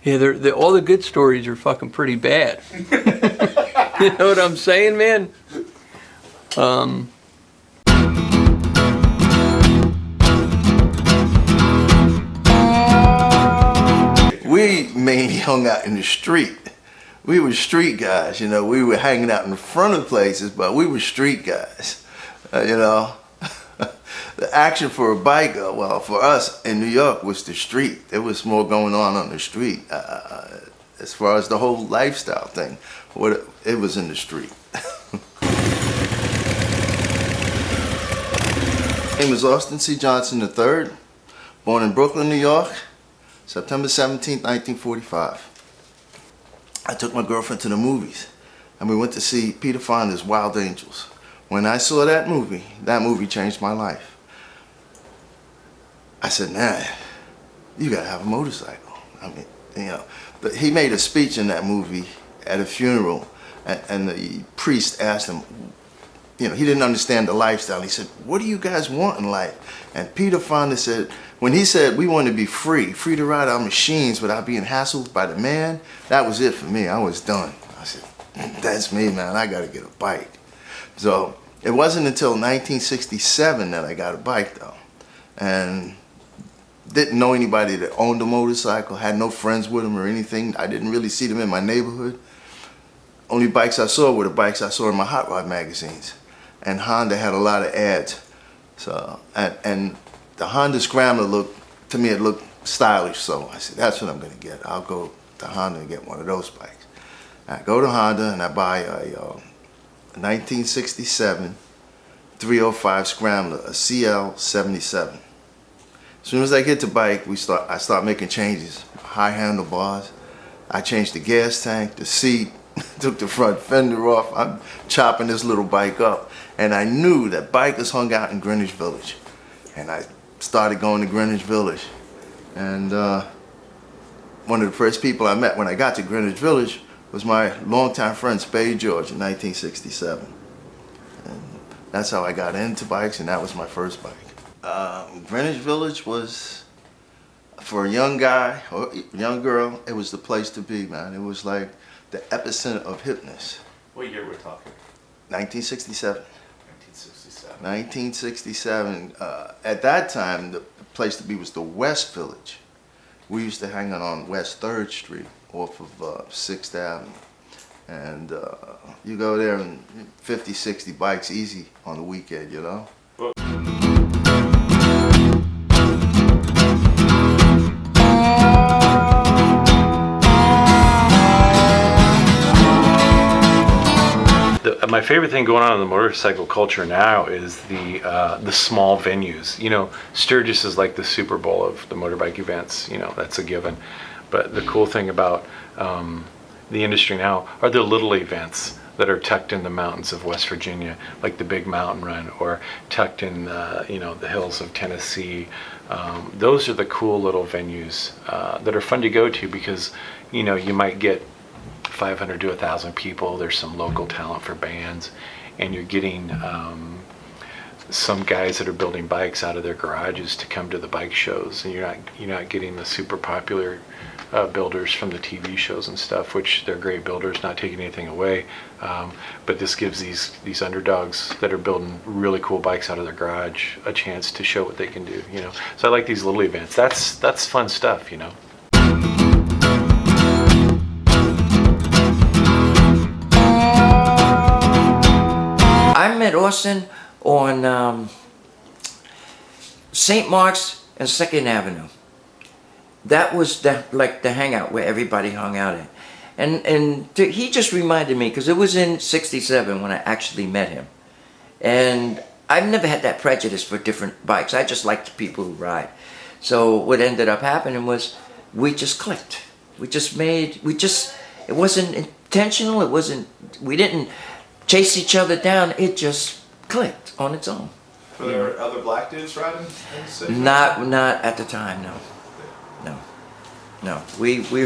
Yeah, all the good stories are fucking pretty bad. You know what I'm saying, man? We mainly hung out in the street. We were street guys, you know. We were hanging out in front of places, but we were street guys, you know. The action for a biker, well, for us in New York was the street. There was more going on the street. As far as the whole lifestyle thing, it was in the street. My name is Austin C. Johnson III, born in Brooklyn, New York, September 17, 1945. I took my girlfriend to the movies, and we went to see Peter Fonda's Wild Angels. When I saw that movie changed my life. I said, man, you gotta have a motorcycle. I mean, you know, but he made a speech in that movie at a funeral, and the priest asked him, you know, he didn't understand the lifestyle. He said, what do you guys want in life? And Peter Fonda said, when he said we want to be free to ride our machines without being hassled by the man, that was it for me. I was done. I said, that's me, man. I gotta get a bike. So it wasn't until 1967 that I got a bike, though, and didn't know anybody that owned a motorcycle, had no friends with them or anything. I didn't really see them in my neighborhood. Only bikes I saw were the bikes I saw in my hot rod magazines, and Honda had a lot of ads. So and the Honda Scrambler to me it looked stylish, so I said, that's what I'm gonna get. I'll go to Honda and get one of those bikes. I go to Honda and I buy a 1967 305 Scrambler, a CL77. As soon as I get the bike, I start making changes. High handlebars. I changed the gas tank, the seat, took the front fender off. I'm chopping this little bike up. And I knew that bikers hung out in Greenwich Village. And I started going to Greenwich Village. And one of the first people I met when I got to Greenwich Village was my longtime friend Spade George in 1967. And that's how I got into bikes, and that was my first bike. Greenwich Village was, for a young guy or young girl, it was the place to be, man. It was like the epicenter of hipness. What year we're talking? 1967. 1967. 1967. At that time, the place to be was the West Village. We used to hang out on West 3rd Street off of 6th Avenue. And you go there and 50, 60 bikes easy on the weekend, you know? Well, my favorite thing going on in the motorcycle culture now is the small venues. You know, Sturgis is like the Super Bowl of the motorbike events. You know, that's a given. But the cool thing about the industry now are the little events that are tucked in the mountains of West Virginia, like the Big Mountain Run, or tucked in the hills of Tennessee. Those are the cool little venues that are fun to go to because you might get 500 to 1,000 people. There's some local talent for bands, and you're getting some guys that are building bikes out of their garages to come to the bike shows, and you're not getting the super popular builders from the TV shows and stuff, which they're great builders, not taking anything away, but this gives these underdogs that are building really cool bikes out of their garage a chance to show what they can do. So I like these little events. That's fun stuff. I met Austin on St. Mark's and 2nd Avenue. That was the hangout where everybody hung out at. And he just reminded me, because it was in '67 when I actually met him. And I've never had that prejudice for different bikes. I just like the people who ride. So what ended up happening was we just clicked. It wasn't intentional, we didn't chase each other down, it just clicked on its own. Were there other black dudes riding in the city? Not at the time, no. We we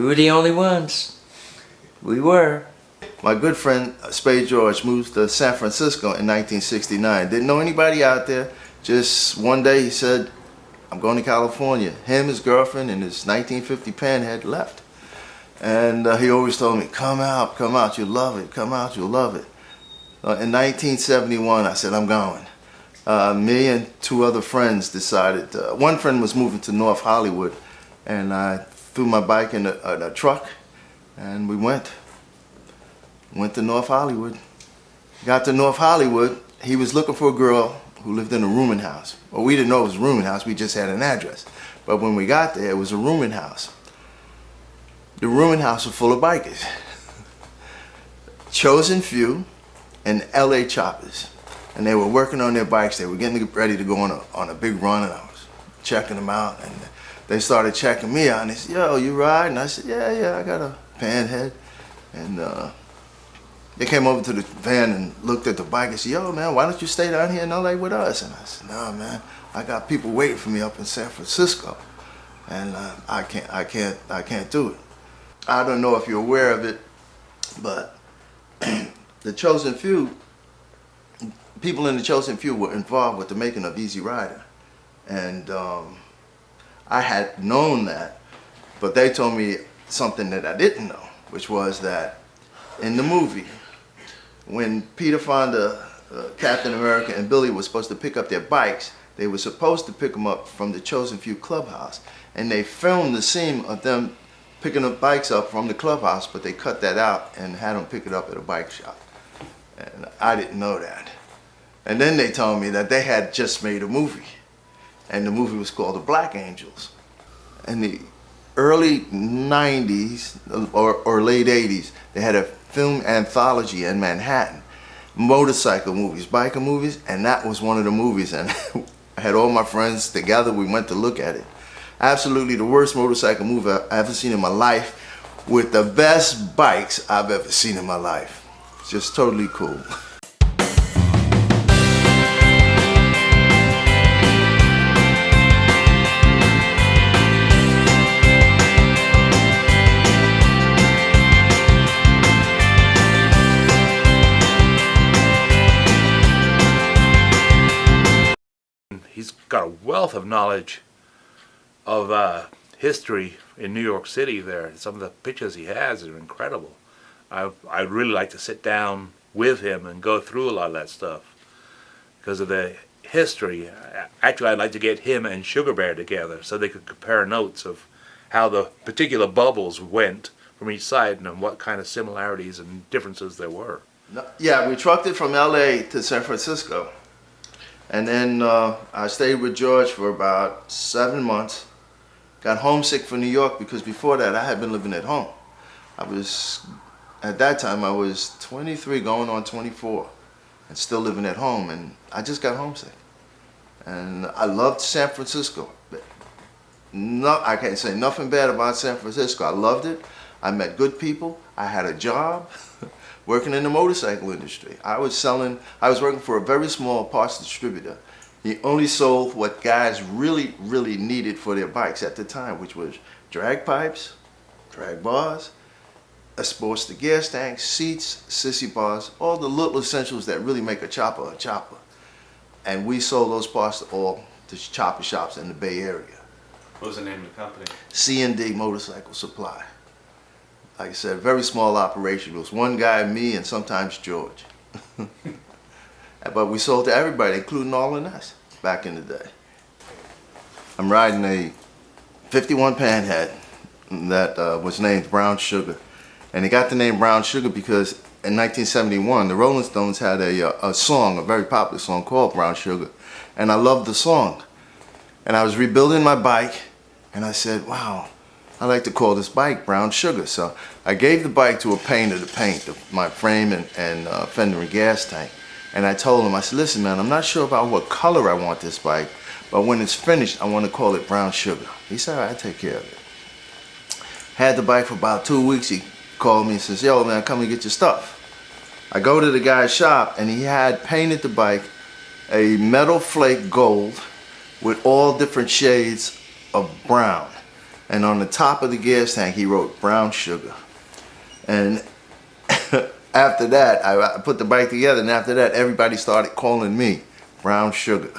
were the only ones. We were. My good friend Spade George moved to San Francisco in 1969. Didn't know anybody out there. Just one day he said, I'm going to California. Him, his girlfriend, and his 1950 Pan had left. And he always told me, come out, you'll love it, come out, you'll love it. In 1971, I said, I'm going. Me and two other friends decided, one friend was moving to North Hollywood, and I threw my bike in a truck, and we went to North Hollywood. Got to North Hollywood, he was looking for a girl who lived in a rooming house. Well, we didn't know it was a rooming house, we just had an address. But when we got there, it was a rooming house. The rooming house was full of bikers. Chosen few and LA choppers. And they were working on their bikes, they were getting ready to go on a big run, and I was checking them out. And they started checking me out, and they said, yo, you ride? And I said, yeah, I got a pan head. And they came over to the van and looked at the bike and said, yo, man, why don't you stay down here in LA with us? And I said, no, man, I got people waiting for me up in San Francisco, and I can't do it. I don't know if you're aware of it, but the Chosen Few, people in the Chosen Few were involved with the making of Easy Rider. And I had known that, but they told me something that I didn't know, which was that in the movie, when Peter Fonda, Captain America, and Billy were supposed to pick up their bikes, they were supposed to pick them up from the Chosen Few clubhouse. And they filmed the scene of them picking up bikes up from the clubhouse, but they cut that out and had them pick it up at a bike shop. And I didn't know that. And then they told me that they had just made a movie, and the movie was called The Black Angels. In the early 90s or late 80s, they had a film anthology in Manhattan, motorcycle movies, biker movies, and that was one of the movies. And I had all my friends together, we went to look at it. Absolutely the worst motorcycle movie I've ever seen in my life, with the best bikes I've ever seen in my life. It's just totally cool. He's got a wealth of knowledge of history in New York City there. Some of the pictures he has are incredible. I'd really like to sit down with him and go through a lot of that stuff because of the history. Actually, I'd like to get him and Sugar Bear together so they could compare notes of how the particular bubbles went from each side and what kind of similarities and differences there were. Yeah, we trucked it from LA to San Francisco. And then I stayed with George for about 7 months. Got homesick for New York because before that I had been living at home. At that time I was 23 going on 24 and still living at home, and I just got homesick. And I loved San Francisco. No, I can't say nothing bad about San Francisco. I loved it. I met good people. I had a job working in the motorcycle industry. I was working for a very small parts distributor. He only sold what guys really, really needed for their bikes at the time, which was drag pipes, drag bars, a sports to gas tank, seats, sissy bars, all the little essentials that really make a chopper a chopper. And we sold those parts to all the chopper shops in the Bay Area. What was the name of the company? C&D Motorcycle Supply. Like I said, very small operation. It was one guy, me, and sometimes George. But we sold to everybody, including all of us, back in the day. I'm riding a 51 Panhead that was named Brown Sugar. And they got the name Brown Sugar because in 1971, the Rolling Stones had a song, a very popular song called Brown Sugar. And I loved the song. And I was rebuilding my bike, and I said, wow, I like to call this bike Brown Sugar. So I gave the bike to a painter to paint my frame and fender and gas tank. And I told him, I said, listen, man, I'm not sure about what color I want this bike, but when it's finished, I want to call it Brown Sugar. He said, all right, I'll take care of it. Had the bike for about 2 weeks. He called me and says, yo, man, come and get your stuff. I go to the guy's shop, and he had painted the bike a metal flake gold with all different shades of brown. And on the top of the gas tank, he wrote Brown Sugar. And after that, I put the bike together, and after that, everybody started calling me Brown Sugar.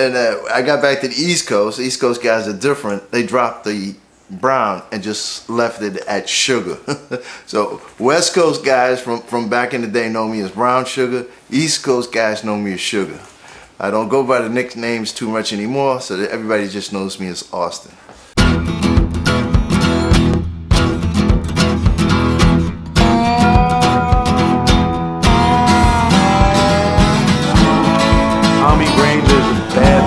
And I got back to the East Coast. The East Coast guys are different. They dropped the brown and just left it at sugar. So West Coast guys from back in the day know me as Brown Sugar. East Coast guys know me as Sugar. I don't go by the nicknames too much anymore, so that everybody just knows me as Austin. Tommy Granger's a bad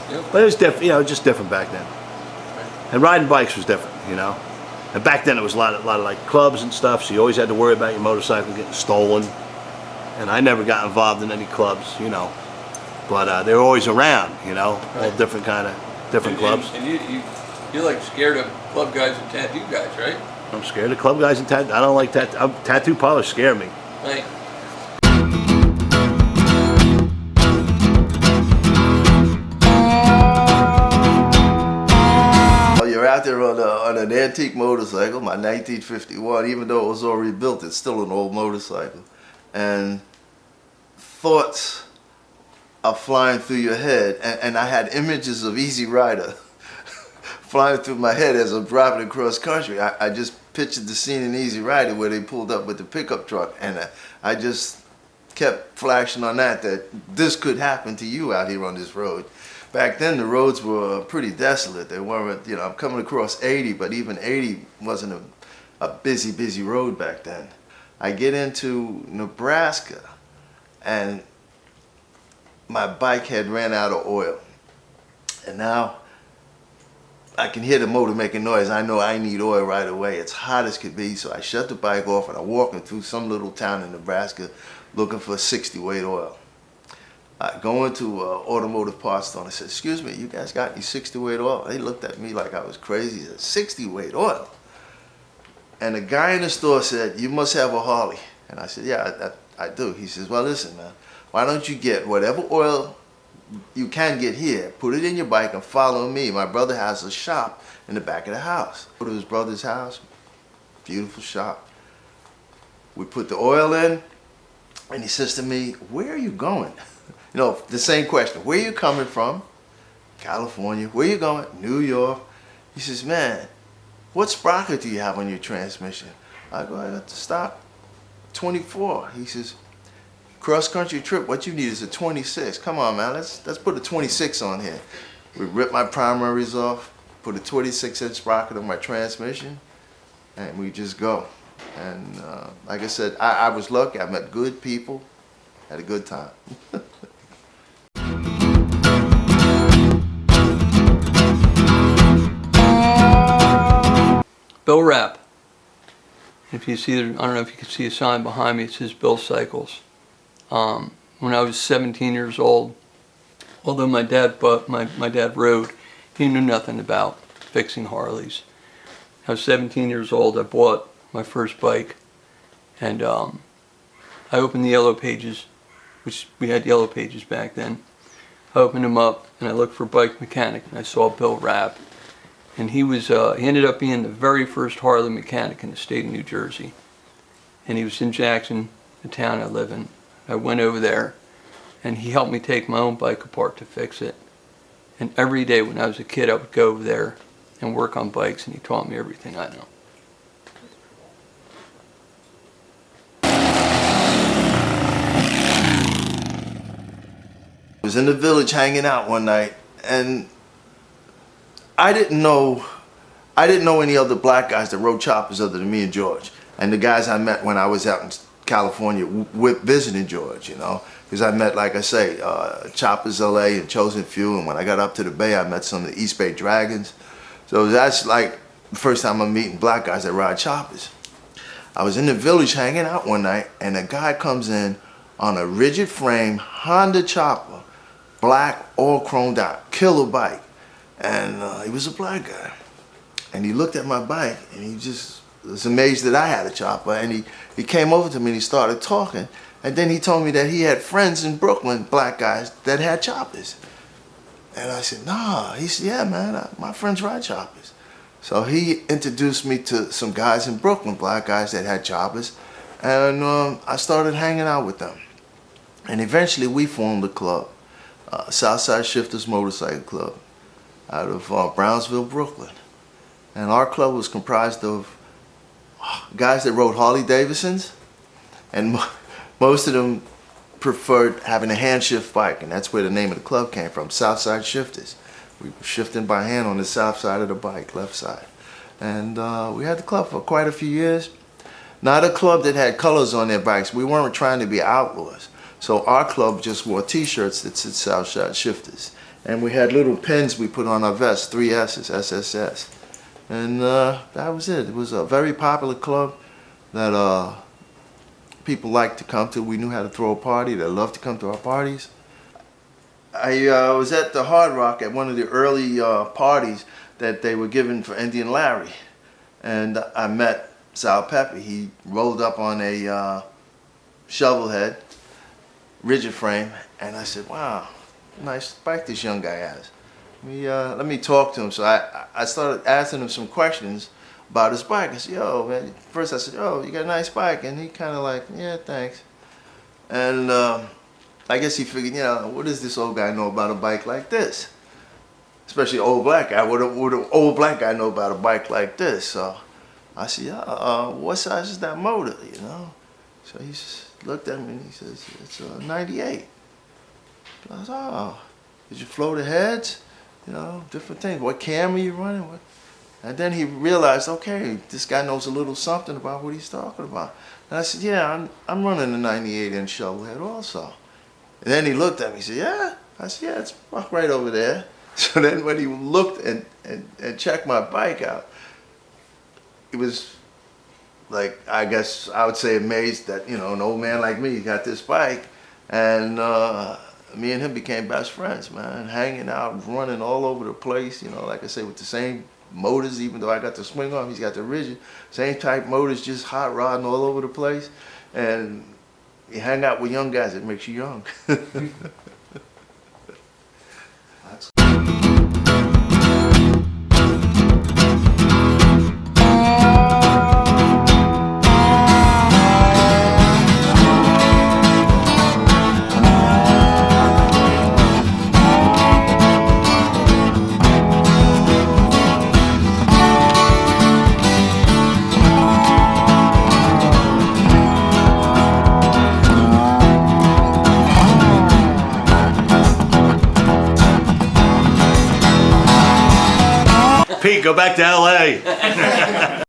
motherfucker. But it was different, you know, just different back then. And riding bikes was different, you know. And back then it was a lot of like clubs and stuff, so you always had to worry about your motorcycle getting stolen. And I never got involved in any clubs, you know. But they were always around, you know, all different clubs. And you're like scared of club guys and tattoo guys, right? I'm scared of club guys and tattoo. I don't like tattoo parlors scare me. Right. You're out there on an antique motorcycle, my 1951, even though it was already built, it's still an old motorcycle. And thoughts are flying through your head, and I had images of Easy Rider flying through my head as I'm driving across country. I just pictured the scene in Easy Rider where they pulled up with the pickup truck, and I just kept flashing on that this could happen to you out here on this road. Back then the roads were pretty desolate. They weren't, you know, I'm coming across 80, but even 80 wasn't a busy road back then. I get into Nebraska and my bike had ran out of oil. And now I can hear the motor making noise. I know I need oil right away. It's hot as could be, so I shut the bike off and I'm walking through some little town in Nebraska looking for 60 weight oil. I go into an automotive parts store and I said, "Excuse me, you guys got any 60 weight oil?" They looked at me like I was crazy. He said, "60 weight oil?" And the guy in the store said, "You must have a Harley." And I said, "Yeah, I do." He says, "Well, listen, man, why don't you get whatever oil you can get here, put it in your bike and follow me. My brother has a shop in the back of the house." Go to his brother's house, beautiful shop. We put the oil in and he says to me, "Where are you going?" You know, the same question. "Where are you coming from?" "California." "Where are you going?" "New York." He says, "Man, what sprocket do you have on your transmission?" I go, "I got the stock 24. He says, "Cross-country trip, what you need is a 26. Come on, man, let's put a 26 on here." We ripped my primaries off, put a 26-inch sprocket on my transmission, and we just go. And like I said, I was lucky. I met good people, had a good time. Bill Rapp. If you see, I don't know if you can see a sign behind me, it says Bill Cycles. When I was 17 years old, although my dad rode, he knew nothing about fixing Harleys. I was 17 years old, I bought my first bike, and I opened the Yellow Pages, which we had Yellow Pages back then. I opened them up and I looked for bike mechanic and I saw Bill Rapp. And he ended up being the very first Harley mechanic in the state of New Jersey. And he was in Jackson, the town I live in. I went over there and he helped me take my own bike apart to fix it. And every day when I was a kid I would go over there and work on bikes and he taught me everything I know. I was in the village hanging out one night and I didn't know any other black guys that rode choppers other than me and George. And the guys I met when I was out in California visiting George, you know. Because I met, like I say, Choppers LA and Chosen Few, and when I got up to the Bay, I met some of the East Bay Dragons. So that's like the first time I'm meeting black guys that ride choppers. I was in the village hanging out one night, and a guy comes in on a rigid frame Honda chopper, black, all chromed out, killer bike. And he was a black guy. And he looked at my bike and he just was amazed that I had a chopper. And he came over to me and he started talking. And then he told me that he had friends in Brooklyn, black guys, that had choppers. And I said, "Nah." He said, "Yeah, man, my friends ride choppers." So he introduced me to some guys in Brooklyn, black guys that had choppers. And I started hanging out with them. And eventually we formed a club. Southside Shifters Motorcycle Club out of Brownsville, Brooklyn. And our club was comprised of guys that rode Harley Davidsons, and most of them preferred having a hand shift bike, and that's where the name of the club came from, Southside Shifters. We were shifting by hand on the south side of the bike, left side. And we had the club for quite a few years. Not a club that had colors on their bikes. We weren't trying to be outlaws. So our club just wore t-shirts that said Southside Shifters. And we had little pins we put on our vests, 3 S's, SSS. And that was it. It was a very popular club that people liked to come to. We knew how to throw a party. They loved to come to our parties. I was at the Hard Rock at one of the early parties that they were giving for Indian Larry. And I met Sal Pepe. He rolled up on a shovel head, rigid frame, and I said, wow, nice bike this young guy has. Let me talk to him. So I started asking him some questions about his bike. I said, yo, man. First I said, oh, you got a nice bike. And he kind of like, yeah, thanks. And I guess he figured, you know, what does this old guy know about a bike like this? Especially an old black guy. What an old black guy know about a bike like this? So I said, yeah, what size is that motor, you know? So he just looked at me and he says, it's a 98. I said, oh, did you flow the heads? You know, different things. What cam are you running? What? And then he realized, okay, this guy knows a little something about what he's talking about. And I said, yeah, I'm running a 98-inch shovel head also. And then he looked at me and said, yeah? I said, yeah, it's right over there. So then when he looked and checked my bike out, it was like, I guess I would say amazed that, you know, an old man like me got this bike. And me and him became best friends, man, hanging out, running all over the place, you know, like I say, with the same motors, even though I got the swing arm, he's got the rigid, same type motors, just hot rodding all over the place. And you hang out with young guys, it makes you young. Pete, go back to LA.